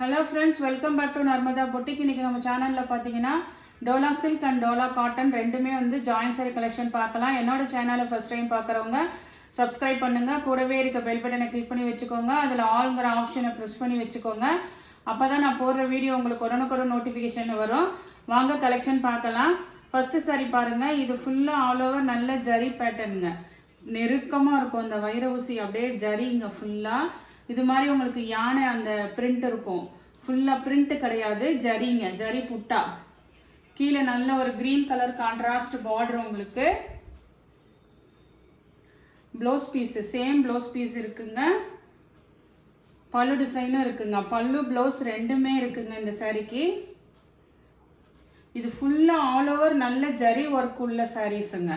Hello friends, welcome back to Narmada Boutique. இன்னைக்கு நம்ம சேனல்ல பாத்தீங்கன்னா Dola silk and Dola cotton ரெண்டுமே வந்து ஜாயின் சாரி கலெக்ஷன் பார்க்கலாம். என்னோட சேனலை ஃபர்ஸ்ட் டைம் பார்க்குறவங்க சப்ஸ்கிரைப் பண்ணுங்க. கூடவே இருக்க பெல் பட்டனை கிளிக் பண்ணி வச்சுக்கோங்க. அதில் ஆல்ங்கிற ஆப்ஷனை ப்ரெஸ் பண்ணி வச்சுக்கோங்க. அப்பதான் நான் போடுற வீடியோ உங்களுக்கு உடனுக்குடன் நோட்டிஃபிகேஷன் வரும். வாங்க கலெக்ஷன் பார்க்கலாம். ஃபர்ஸ்ட் சாரி பாருங்க. இது ஃபுல்லா ஆல் ஓவர் நல்ல ஜரி பேட்டர்னுங்க. நெருக்கமா இருக்கும். அந்த வைர ஊசி அப்படியே ஜரிங்க ஃபுல்லா. இது மாதிரி உங்களுக்கு யானை அந்த பிரிண்ட் இருக்கும். ஃபுல்லா பிரிண்ட் கிடையாது, ஜரிங்க, ஜரி புட்டா. கீழே நல்ல ஒரு கிரீன் கலர் கான்ட்ராஸ்ட் பார்டர் உங்களுக்கு. Blouse piece same blouse piece இருக்குங்க. பல்லு டிசைனும் இருக்குங்க. பல்லு ப்ளவுஸ் ரெண்டுமே இருக்குங்க இந்த சாரிக்கு. இது ஃபுல்லா ஆல் ஓவர் நல்ல ஜரி ஒர்க் உள்ள சாரீஸுங்க.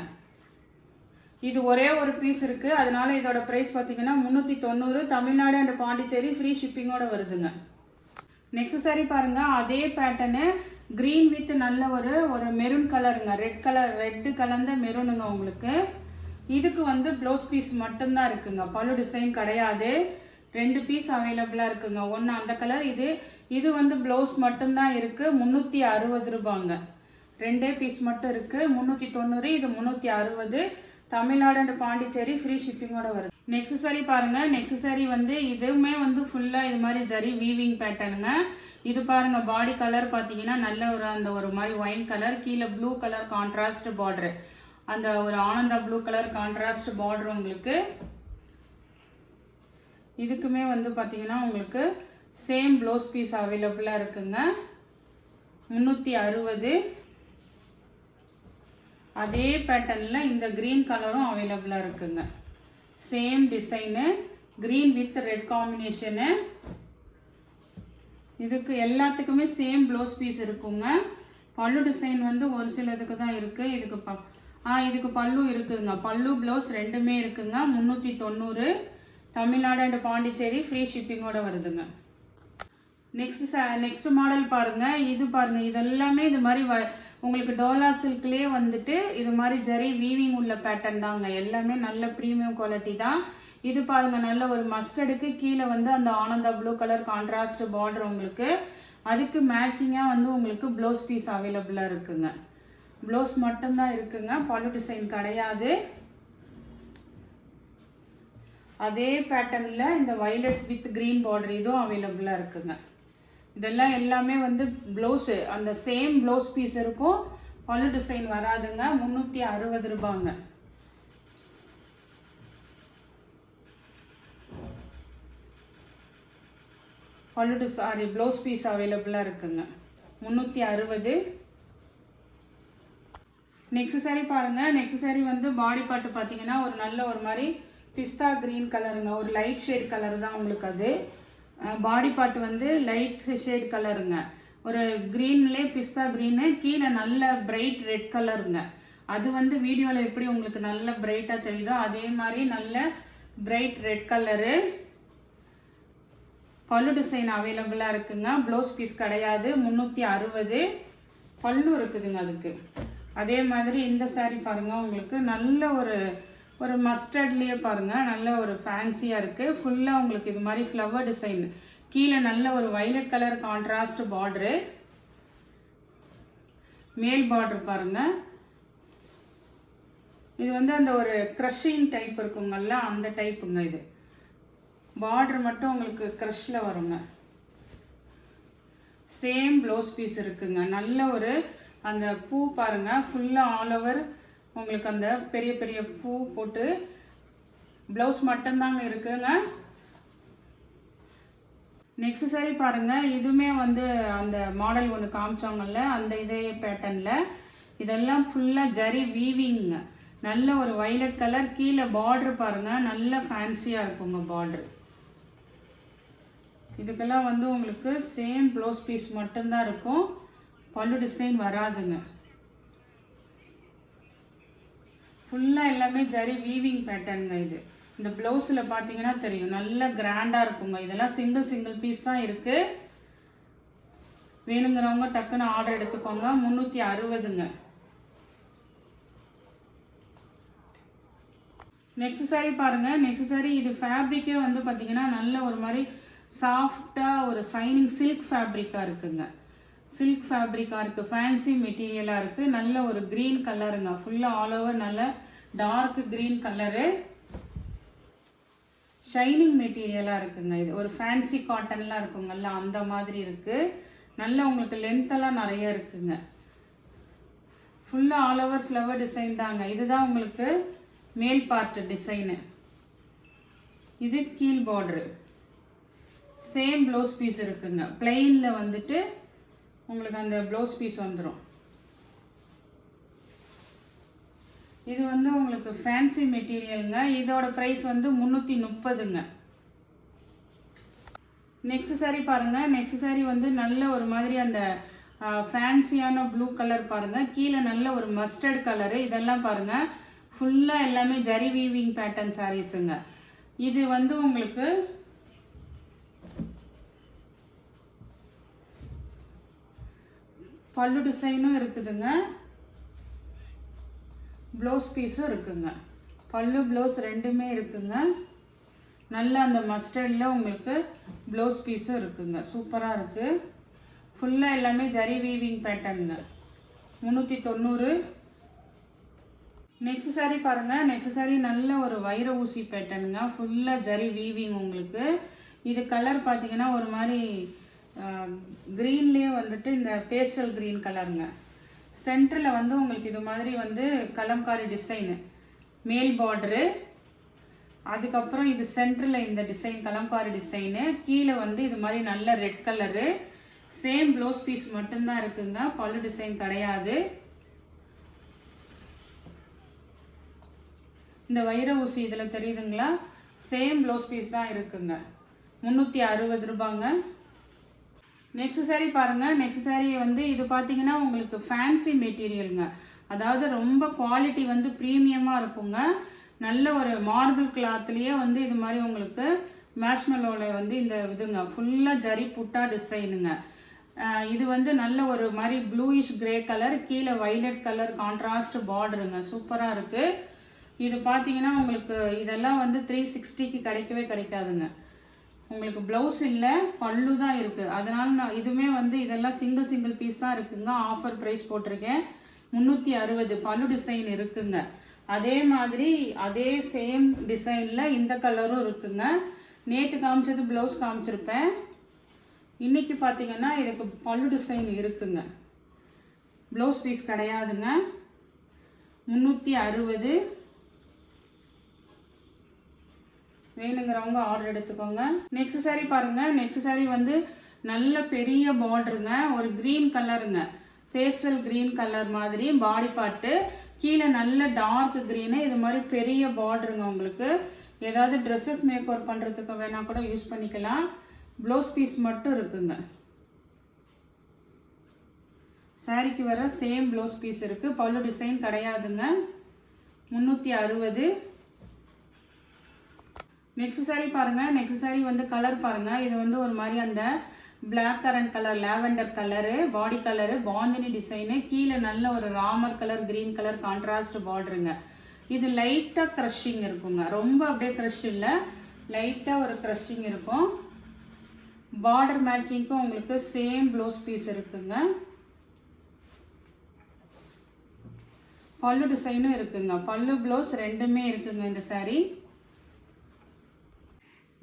இது ஒரே ஒரு பீஸ் இருக்கு. அதனால இதோட பிரைஸ் பார்த்தீங்கன்னா 390. தமிழ்நாடு அண்ட் பாண்டிச்சேரி ஃப்ரீ ஷிப்பிங்கோட வருதுங்க. நெக்ஸ்ட் சாரி பாருங்க. அதே பேட்டர்னு கிரீன் வித் நல்ல ஒரு மெரூன் கலருங்க. ரெட் கலந்த மெரூனுங்க உங்களுக்கு. இதுக்கு வந்து ப்ளவுஸ் பீஸ் மட்டும்தான் இருக்குங்க. பல்லு டிசைன் கிடையாது. 2 பீஸ் அவைலபிளா இருக்குங்க. ஒன்று அந்த கலர், இது வந்து ப்ளவுஸ் மட்டும்தான் இருக்கு. 360 ரூபாங்க. 2 பீஸ் மட்டும் இருக்கு. 390, இது 360. தமிழ்நாடு அண்ட் பாண்டிச்சேரி ஃப்ரீ ஷிப்பிங்கோட வருது. நெக்ஸ்ட் சாரி பாருங்க. நெக்ஸ்ட் சாரி வந்து இதுவுமே வந்து ஃபுல்லா இது மாதிரி ஜரி வீவிங் பேட்டர்னுங்க. இது பாருங்க, பாடி கலர் பார்த்தீங்கன்னா நல்ல ஒரு மாதிரி ஒயின் கலர், கீழே ப்ளூ கலர் கான்ட்ராஸ்ட் பார்டர், அந்த ஒரு Ananda blue colour contrast border உங்களுக்கு. இதுக்குமே வந்து பார்த்தீங்கன்னா உங்களுக்கு சேம் ப்ளவுஸ் பீஸ் அவைலபிளா இருக்குங்க. 360. அதே பேட்டர்ன்ல இந்த கிரீன் கலரும் அவைலபிளா இருக்குங்க. Same design, green with red combination. இதுக்கு எல்லாத்துக்குமே சேம் ப்ளவுஸ் பீஸ் இருக்குங்க. பல்லு டிசைன் வந்து ஒரு சிலதுக்கு தான் இருக்கு. இதுக்கு பல்லு இருக்குங்க. பல்லு ப்ளவுஸ் ரெண்டுமே இருக்குங்க. 390. தமிழ்நாடு அண்ட் பாண்டிச்சேரி ஃப்ரீ ஷிப்பிங்கோட வருதுங்க. நெக்ஸ்ட் மாடல் பாருங்க. இது பாருங்க, இதெல்லாமே இது மாதிரி உங்களுக்கு டோலா சில்க்லேயே வந்துட்டு இது மாதிரி ஜரி வீவிங் உள்ள பேட்டர்ன் தாங்க. எல்லாமே நல்ல ப்ரீமியம் குவாலிட்டி தான். இது பாருங்க, நல்ல ஒரு மஸ்டர்டுக்கு கீழே வந்து அந்த Ananda blue colour contrast border உங்களுக்கு. அதுக்கு மேட்சிங்காக வந்து உங்களுக்கு ப்ளவுஸ் பீஸ் அவைலபிளாக இருக்குங்க. ப்ளவுஸ் மட்டும்தான் இருக்குங்க. பல்லு டிசைன் கிடையாது. அதே பேட்டர்னில் இந்த வயலட் வித் கிரீன் பார்டர் இதுவும் அவைலபிளாக இருக்குங்க. இதெல்லாம் எல்லாமே வந்து ப்ளவுஸு அந்த சேம் ப்ளவுஸ் பீஸ் இருக்கும். பல்லு டிசைன் வராதுங்க. 360 ரூபாங்க. ப்ளவுஸ் பீஸ் அவைலபிளாக இருக்குங்க. 360. நெக்ஸ்ட் சாரி பாருங்க. நெக்ஸ்ட் சாரி வந்து பாடி பார்ட் பார்த்தீங்கன்னா ஒரு நல்ல ஒரு மாதிரி பிஸ்தா கிரீன் கலருங்க. ஒரு லைட் ஷேட் கலர் தான் உங்களுக்கு. அது பாடி பார்ட் வந்து லைட் ஷேட் கலருங்க. ஒரு க்ரீன்லேயே பிஸ்தா க்ரீனு, கீழே நல்ல பிரைட் ரெட் கலருங்க. அது வந்து வீடியோவில் எப்படி உங்களுக்கு நல்ல பிரைட்டாக தெரியுதோ அதே மாதிரி நல்ல பிரைட் ரெட் கலரு. பல்லு டிசைன் அவைலபிளாக இருக்குங்க. ப்ளவுஸ் பீஸ் கிடையாது. 360. பல்லு இருக்குதுங்க அதுக்கு. அதே மாதிரி இந்த சாரீ பாருங்க, உங்களுக்கு நல்ல ஒரு மஸ்டர்ட்லேயே பாருங்க, நல்ல ஒரு ஃபேன்சியாக இருக்குது. ஃபுல்லாக உங்களுக்கு இது மாதிரி ஃப்ளவர் டிசைன், கீழே நல்ல ஒரு வயலட் கலர் கான்ட்ராஸ்ட் பார்டரு. மேல் பார்டர் பாருங்க. இது வந்து அந்த ஒரு க்ரஷிங் டைப் இருக்குங்கல்ல, அந்த டைப்புங்க. இது பார்டர் மட்டும் உங்களுக்கு க்ரஷில் வருங்க. சேம் ப்ளவுஸ் பீஸ் இருக்குங்க. நல்ல ஒரு அந்த பூ பாருங்க, ஃபுல்லாக ஆல் ஓவர் உங்களுக்கு அந்த பெரிய பெரிய பூ போட்டு ப்ளவுஸ் மட்டும்தாங்க இருக்குங்க. நெக்ஸ்ட் சாரி பாருங்க. இதுவுமே வந்து அந்த மாடல் ஒன்று காமிச்சாங்கல்ல, அந்த இதே பேட்டர்னில். இதெல்லாம் ஃபுல்லாக ஜரி வீவிங்க. நல்ல ஒரு வயலட் கலர், கீழே பார்டர் பாருங்க, நல்ல ஃபேன்சியாக இருக்குங்க பார்டர். இதுக்கெல்லாம் வந்து உங்களுக்கு சேம் ப்ளவுஸ் பீஸ் மட்டும்தான் இருக்கும். பல்லு டிசைன் வராதுங்க. ஃபுல்லாக எல்லாமே ஜரி வீவிங் பேட்டர்னுங்க. இது இந்த ப்ளவுஸில் பார்த்தீங்கன்னா தெரியும், நல்ல கிராண்டாக இருக்குங்க. இதெல்லாம் சிங்கிள் பீஸ் தான் இருக்குது. வேணுங்கிறவங்க டக்குன்னு ஆர்டர் எடுத்துக்கோங்க. 360ங்க. நெக்ஸ்ட் சாரி பாருங்கள். நெக்ஸ்ட் சாரி இது ஃபேப்ரிக்கே வந்து பார்த்தீங்கன்னா நல்ல ஒரு மாதிரி சாஃப்டாக ஒரு ஷைனிங் சில்க் ஃபேப்ரிக்காக இருக்குங்க. சில்க் ஃபேப்ரிக்காக இருக்குது, ஃபேன்சி மெட்டீரியலாக இருக்குது. நல்ல ஒரு க்ரீன் கலருங்க, ஃபுல்லாக ஆல் ஓவர் நல்ல டார்க் க்ரீன் கலரு, ஷைனிங் மெட்டீரியலாக இருக்குங்க. இது ஒரு ஃபேன்சி காட்டன்லாம் இருக்குங்கல்ல அந்த மாதிரி இருக்குது. நல்ல உங்களுக்கு லென்த்தெல்லாம் நிறைய இருக்குங்க. ஃபுல்லாக ஆல் ஓவர் ஃப்ளவர் டிசைன் தாங்க. இதுதான் உங்களுக்கு மேல் பார்ட் டிசைனு. இது கீழ் பார்டரு. சேம் ப்ளவுஸ் பீஸ் இருக்குங்க. பிளெயினில் வந்துட்டு உங்களுக்கு அந்த ப்ளவுஸ் பீஸ் வந்துடும். இது வந்து உங்களுக்கு ஃபேன்சி மெட்டீரியலுங்க. இதோட ப்ரைஸ் வந்து 330ங்க. நெக்ஸ்ட் சாரீ பாருங்கள். நெக்ஸ்ட் சாரீ வந்து நல்ல ஒரு மாதிரி அந்த ஃபேன்சியான ப்ளூ கலர் பாருங்கள். கீழே நல்ல ஒரு மஸ்டர்ட் கலரு. இதெல்லாம் பாருங்கள் ஃபுல்லாக எல்லாமே ஜரி வீவிங் பேட்டர்ன் சாரீஸுங்க. இது வந்து உங்களுக்கு பல்லு டிசைனும் இருக்குதுங்க, ப்ளவுஸ் பீஸும் இருக்குங்க. பல்லு ப்ளவுஸ் ரெண்டுமே இருக்குங்க. நல்ல அந்த மஸ்டர்டில் உங்களுக்கு ப்ளவுஸ் பீஸும் இருக்குங்க. சூப்பராக இருக்குது. ஃபுல்லாக எல்லாமே ஜரி வீவிங் பேட்டர்னுங்க. 390. நெக்ஸ்ட் சாரீ பாருங்கள். நெக்ஸ்ட் சாரீ நல்ல ஒரு வைர ஊசி பேட்டர்னுங்க. ஃபுல்லாக ஜரி வீவிங் உங்களுக்கு. இது கலர் பார்த்தீங்கன்னா ஒரு மாதிரி க்ரீன்லேயே வந்துட்டு இந்த பேஸ்டல் க்ரீன் கலருங்க. சென்டரில் வந்து உங்களுக்கு இது மாதிரி வந்து கலம்காரி டிசைனு மேல் பார்டரு. அதுக்கப்புறம் இது சென்டரில் இந்த டிசைன் கலம்காரி டிசைனு. கீழே வந்து இது மாதிரி நல்ல red colour. Same blouse piece மட்டும்தான் இருக்குங்க, பல்லு டிசைன் கிடையாது. இந்த வைர ஊசி இதில் தெரியுதுங்களா, சேம் ப்ளவுஸ் பீஸ் தான் இருக்குங்க. 360 ரூபாங்க. நெக்ஸ்ட் சாரீ பாருங்கள். நெக்ஸ்ட் சாரீ வந்து இது பார்த்தீங்கன்னா உங்களுக்கு ஃபேன்சி மெட்டீரியலுங்க. அதாவது ரொம்ப குவாலிட்டி வந்து ப்ரீமியமாக இருக்குங்க. நல்ல ஒரு மார்பிள் கிளாத்லேயே வந்து இது மாதிரி உங்களுக்கு மேஷ்மெலோவில் வந்து இந்த இதுங்க ஃபுல்லாக ஜரி புட்டா டிசைனுங்க. இது வந்து நல்ல ஒரு மாதிரி ப்ளூயிஷ் கிரே கலர், கீழே வைலட் கலர் கான்ட்ராஸ்ட் பார்டருங்க. சூப்பராக இருக்குது. இது பார்த்தீங்கன்னா உங்களுக்கு இதெல்லாம் வந்து 360க்கு கிடைக்கவே கிடைக்காதுங்க. உங்களுக்கு ப்ளவுஸ் இல்லை, பல்லு தான் இருக்குது. அதனால் நான் இதுவுமே வந்து இதெல்லாம் சிங்கிள் பீஸ் தான் இருக்குங்க. ஆஃபர் ப்ரைஸ் போட்டிருக்கேன் 360. பல்லு டிசைன் இருக்குங்க. அதே மாதிரி அதே சேம் டிசைனில் இந்த கலரும் இருக்குங்க. நேற்று காமிச்சது ப்ளவுஸ் காமிச்சிருப்பேன். இன்றைக்கி பார்த்தீங்கன்னா இதுக்கு பல்லு டிசைன் இருக்குங்க. ப்ளவுஸ் பீஸ் கிடையாதுங்க. 360. வேணுங்கிறவங்க ஆர்டர் எடுத்துக்கோங்க. நெக்ஸ்ட் சாரீ பாருங்கள். நெக்ஸ்ட் சாரீ வந்து நல்ல பெரிய பார்டருங்க. ஒரு க்ரீன் கலருங்க, பேஸ்டல் க்ரீன் கலர் மாதிரி பாடி பார்ட்டு. கீழே நல்ல டார்க் க்ரீனு. இது மாதிரி பெரிய பார்டருங்க. உங்களுக்கு ஏதாவது ட்ரெஸ்ஸஸ் மேக் ஓவர் பண்ணுறதுக்கு வேணால் கூட யூஸ் பண்ணிக்கலாம். ப்ளவுஸ் பீஸ் மட்டும் இருக்குங்க. சாரீக்கு வர சேம் ப்ளவுஸ் பீஸ் இருக்குது. பல்லு டிசைன் கிடையாதுங்க. 360. நெக்ஸ்ட் சாரீ பாருங்கள். நெக்ஸ்ட் சாரீ வந்து கலர் பாருங்கள். இது வந்து ஒரு மாதிரி அந்த black currant colour, lavender colour, body colour, bandhani design. கீழே நல்ல ஒரு Ramar colour, green colour contrast பார்டருங்க. இது லைட்டாக க்ரஷிங் இருக்குங்க. ரொம்ப அப்படியே க்ரஷ் இல்லை, லைட்டாக ஒரு க்ரஷிங் இருக்கும். பார்டர் மேட்சிங்க்கும் உங்களுக்கு சேம் ப்ளவுஸ் பீஸ் இருக்குங்க. பல்லு டிசைனும் இருக்குங்க. பல்லு ப்ளவுஸ் ரெண்டுமே இருக்குங்க இந்த சாரீ.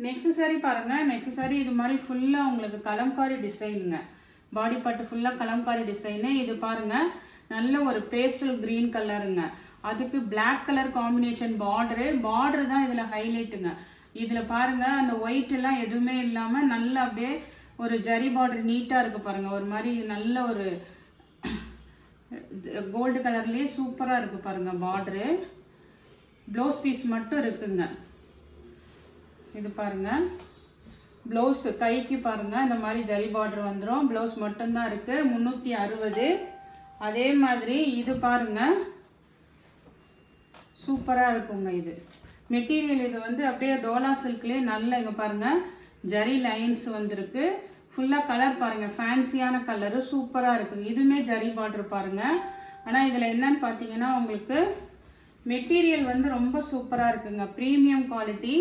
நெக்ஸ்ட் சாரீ பாருங்கள். நெக்ஸ்ட் சாரீ இது மாதிரி ஃபுல்லாக உங்களுக்கு கலம்காரி டிசைனுங்க. பாடி பார்ட்டு ஃபுல்லாக கலம்காரி டிசைனு. இது பாருங்கள் நல்ல ஒரு பேஸ்டல் க்ரீன் கலருங்க. அதுக்கு பிளாக் கலர் காம்பினேஷன் பார்டரு தான் இதில் ஹைலைட்டுங்க. இதில் பாருங்கள் அந்த ஒயிட்டெல்லாம் எதுவுமே இல்லாமல் நல்லா அப்படியே ஒரு ஜரி பார்டர் நீட்டாக இருக்குது பாருங்கள். ஒரு மாதிரி நல்ல ஒரு கோல்டு கலர்லேயே சூப்பராக இருக்குது பாருங்கள் பார்டரு. ப்ளவுஸ் பீஸ் மட்டும் இருக்குங்க. இது பாருங்கள் ப்ளவுஸு கைக்கு பாருங்கள் இந்த மாதிரி ஜரி பார்டர் வந்துடும். ப்ளவுஸ் மட்டும்தான் இருக்குது. 360. அதே மாதிரி இது பாருங்கள் சூப்பராக இருக்குங்க. இது மெட்டீரியல் இது வந்து அப்படியே டோலா சில்க்லேயே நல்ல இங்கே பாருங்கள் ஜரி லைன்ஸ் வந்துருக்கு. ஃபுல்லாக கலர் பாருங்கள் ஃபேன்சியான கலரு சூப்பராக இருக்குங்க. இதுவுமே ஜரி பார்டர் பாருங்கள். ஆனால் இதில் என்னன்னு பார்த்தீங்கன்னா உங்களுக்கு மெட்டீரியல் வந்து ரொம்ப சூப்பராக இருக்குங்க. Premium quality.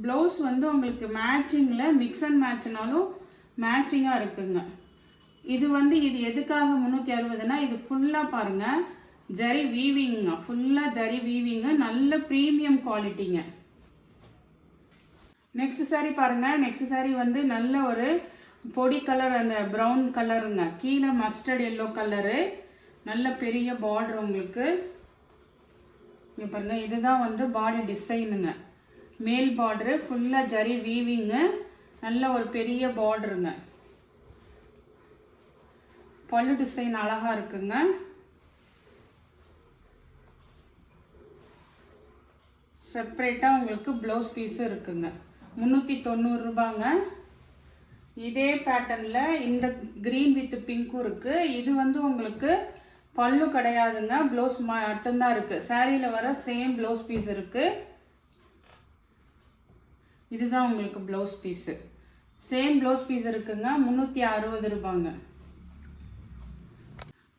ப்ளவுஸ் வந்து உங்களுக்கு மேட்சிங்கில் மிக்ஸ் அண்ட் மேட்ச்னாலும் மேட்சிங்காக இருக்குங்க. இது வந்து இது எதுக்காக 360னா இது ஃபுல்லாக பாருங்கள் ஜரி வீவிங்க, ஃபுல்லாக ஜரி வீவிங்க, நல்ல ப்ரீமியம் குவாலிட்டிங்க. நெக்ஸ்ட் சாரீ பாருங்கள். நெக்ஸ்ட் சாரீ வந்து நல்ல ஒரு பொடி கலர், அந்த ப்ரௌன் கலருங்க, கீழே மஸ்டர்ட் எல்லோ கலரு, நல்ல பெரிய பார்டர் உங்களுக்கு. இங்கே பாருங்கள், இதுதான் வந்து பாடி டிசைனுங்க. மேல் பார்டரு ஃபுல்லாக ஜரி வீவிங்கு, நல்ல ஒரு பெரிய பார்டருங்க. பல்லு டிசைன் அழகாக இருக்குங்க. செப்ரேட்டாக உங்களுக்கு ப்ளவுஸ் பீஸும் இருக்குங்க. 390 ரூபாங்க. இதே பேட்டர்னில் இந்த க்ரீன் வித் பிங்க்கும் இருக்குது. இது வந்து உங்களுக்கு பல்லு கிடையாதுங்க, ப்ளவுஸ் மட்டும்தான் இருக்குது. சாரியில் வர சேம் ப்ளவுஸ் பீஸ் இருக்குது. இதுதான் உங்களுக்கு blouse piece, same blouse piece இருக்குங்க. 360 ரூபாங்க.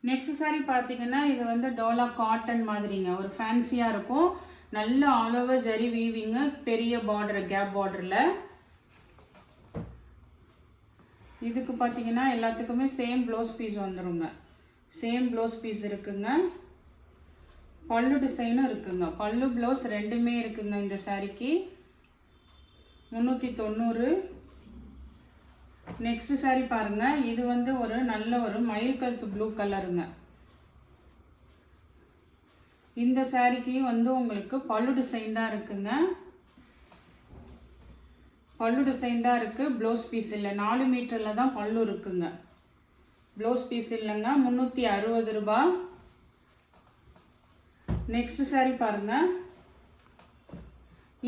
நெக்ஸ்ட் சாரி பார்த்தீங்கன்னா இது வந்து டோலா காட்டன் மாதிரிங்க, ஒரு ஃபேன்சியாக இருக்கும். நல்ல ஆல் ஓவர் ஜரி வீவிங்கு, பெரிய பார்டர், கேப் பார்டரில். இதுக்கு பார்த்தீங்கன்னா எல்லாத்துக்குமே சேம் ப்ளவுஸ் பீஸ் வந்துடுங்க. சேம் ப்ளவுஸ் பீஸ் இருக்குங்க. பல்லு டிசைனும் இருக்குங்க. பல்லு ப்ளவுஸ் ரெண்டுமே இருக்குங்க. இந்த சாரிக்கு 390. நெக்ஸ்ட் சாரி பாருங்கள். இது வந்து ஒரு நல்ல ஒரு மயில் கழுத்து ப்ளூ கலருங்க. இந்த சாரிக்கு வந்து உங்களுக்கு பல்லு டிசைன் தான் இருக்குங்க. பல்லு டிசைன் தான் இருக்குது, ப்ளவுஸ் பீஸ் இல்லை. 4 மீட்டரில் தான் பல்லு இருக்குங்க, ப்ளவுஸ் பீஸ் இல்லைங்க. 360 ரூபா. நெக்ஸ்ட் சாரி பாருங்கள்.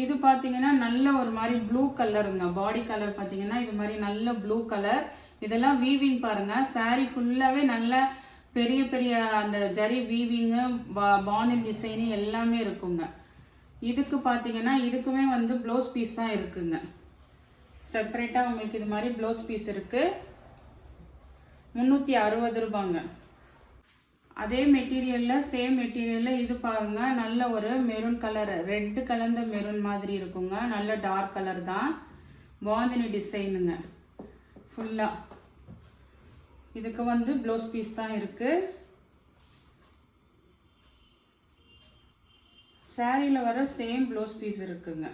இது பார்த்தீங்கன்னா நல்ல ஒரு மாதிரி ப்ளூ கலருங்க. பாடி கலர் பார்த்தீங்கன்னா இது மாதிரி நல்ல ப்ளூ கலர். இதெல்லாம் வீவிங் பாருங்கள். சாரி ஃபுல்லாகவே நல்ல பெரிய பெரிய அந்த ஜரி வீவிங்கு, பானில் டிசைனு எல்லாமே இருக்குங்க. இதுக்கு பார்த்தீங்கன்னா இதுக்குமே வந்து ப்ளவுஸ் பீஸ் தான் இருக்குங்க. செப்ரேட்டாக உங்களுக்கு இது மாதிரி ப்ளவுஸ் பீஸ் இருக்குது. 360 ரூபாங்க. அதே மெட்டீரியலில், சேம் மெட்டீரியலில் இது பாருங்க, நல்ல ஒரு மெரூன் கலர், ரெட்டு கலந்த மெரூன் மாதிரி இருக்குங்க. நல்ல டார்க் கலர் தான், பாந்தினி டிசைனுங்க ஃபுல்லாக. இதுக்கு வந்து ப்ளவுஸ் பீஸ் தான் இருக்குது. சாரியில் வர சேம் ப்ளவுஸ் பீஸ் இருக்குங்க.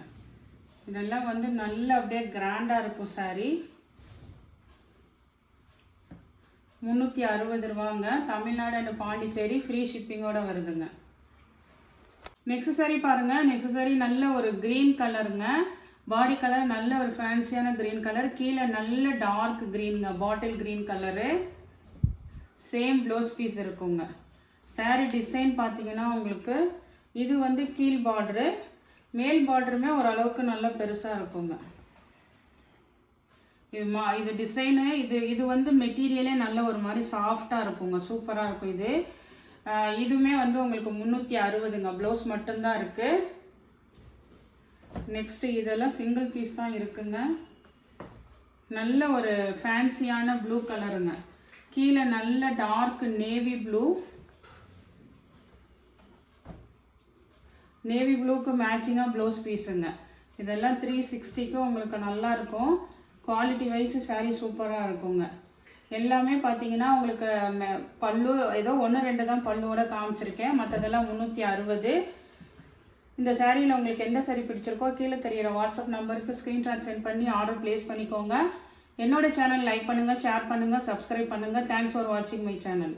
இதெல்லாம் வந்து நல்ல அப்படியே கிராண்டாக இருக்கும் சாரி. 360 ரூபாங்க. தமிழ்நாடு அண்ட் பாண்டிச்சேரி ஃப்ரீ ஷிப்பிங்கோட வருதுங்க. நெக்ஸ்ட் சாரி பாருங்கள். நெக்ஸ்ட் சாரி நல்ல ஒரு க்ரீன் கலருங்க. பாடி கலர் நல்ல ஒரு ஃபேன்சியான க்ரீன் கலர். கீழே நல்ல டார்க் க்ரீனுங்க, bottle green colour. Same blouse piece இருக்குங்க. சாரி டிசைன் பார்த்தீங்கன்னா உங்களுக்கு இது வந்து கீழ் பார்டரு, மேல் பார்டருமே ஓரளவுக்கு நல்லா பெருசாக இருக்குங்க. இது டிசைனு, இது வந்து மெட்டீரியலே நல்ல ஒரு மாதிரி சாஃப்டாக இருக்குங்க, சூப்பராக இருக்கும். இதுவுமே வந்து உங்களுக்கு 360ங்க. ப்ளவுஸ் மட்டும்தான் இருக்குது. நெக்ஸ்ட்டு இதெல்லாம் சிங்கிள் பீஸ் தான் இருக்குங்க. நல்ல ஒரு ஃபேன்சியான ப்ளூ கலருங்க. கீழே நல்ல டார்க் நேவி ப்ளூ. நேவி ப்ளூக்கு மேட்சிங்காக ப்ளவுஸ் பீஸுங்க. இதெல்லாம் 360க்கு உங்களுக்கு நல்லா இருக்கும். குவாலிட்டி வைஸ் சாரீ சூப்பராக இருக்குங்க. எல்லாமே பார்த்தீங்கன்னா உங்களுக்கு பல்லு ஏதோ 1-2 தான் பல்லுவோட காமிச்சிருக்கேன், மற்றதெல்லாம் 360. இந்த சாரியில் உங்களுக்கு எந்த சாரி பிடிச்சிருக்கோ கீழே தெரியிற வாட்ஸ்அப் நம்பருக்கு ஸ்க்ரீன்ஷாட் சென்ட் பண்ணி ஆர்டர் ப்ளேஸ் பண்ணிக்கோங்க. என்னோட சேனல் லைக் பண்ணுங்கள், ஷேர் பண்ணுங்கள், சப்ஸ்கிரைப் பண்ணுங்கள். தேங்க்ஸ் ஃபார் வாட்சிங் மை சேனல்.